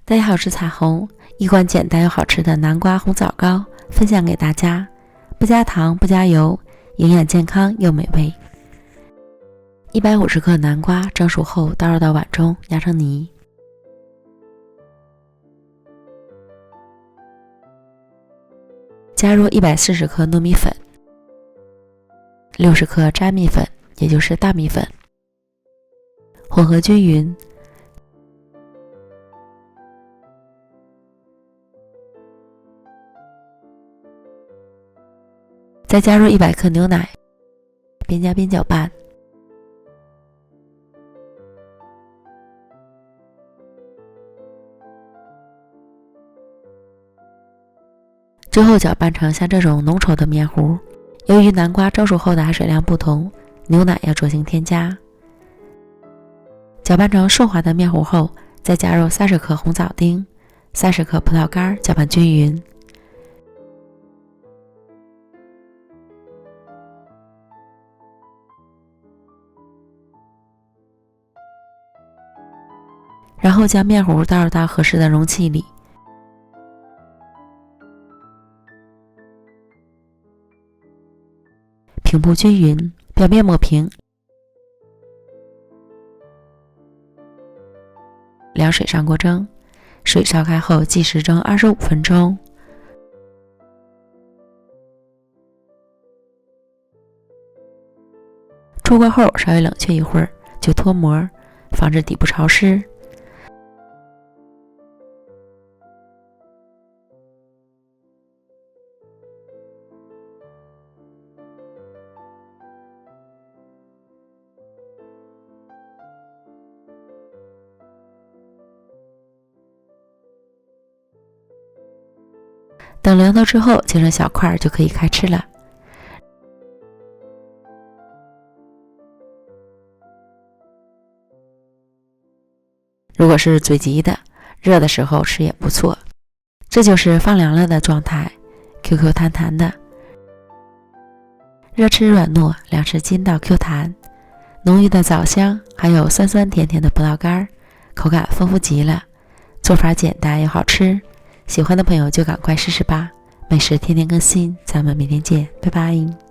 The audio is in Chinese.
大家好，我是彩虹，一款简单又好吃的南瓜红枣糕分享给大家，不加糖不加油，营养健康又美味。150克南瓜蒸熟后倒入到碗中压成泥，加入140克糯米粉，60克粘米粉，也就是大米粉，混合均匀。再加入100克牛奶，边加边搅拌。之后搅拌成像这种浓稠的面糊。由于南瓜蒸熟后的含水量不同，牛奶要酌情添加。搅拌成顺滑的面糊后，再加入30克红枣丁、30克葡萄干，搅拌均匀。然后将面糊倒入到合适的容器里，平铺均匀，表面抹平，凉水上锅蒸，水烧开后计时蒸25分钟。出锅后稍微冷却一会儿就脱模，防止底部潮湿。等凉透之后切成小块就可以开吃了。如果是嘴急的，热的时候吃也不错。这就是放凉了的状态， QQ 弹弹的，热吃软糯，凉吃筋道 Q 弹，浓郁的枣香，还有酸酸甜甜的葡萄干，口感丰富极了。做法简单又好吃，喜欢的朋友就赶快试试吧。美食天天更新，咱们明天见，拜拜。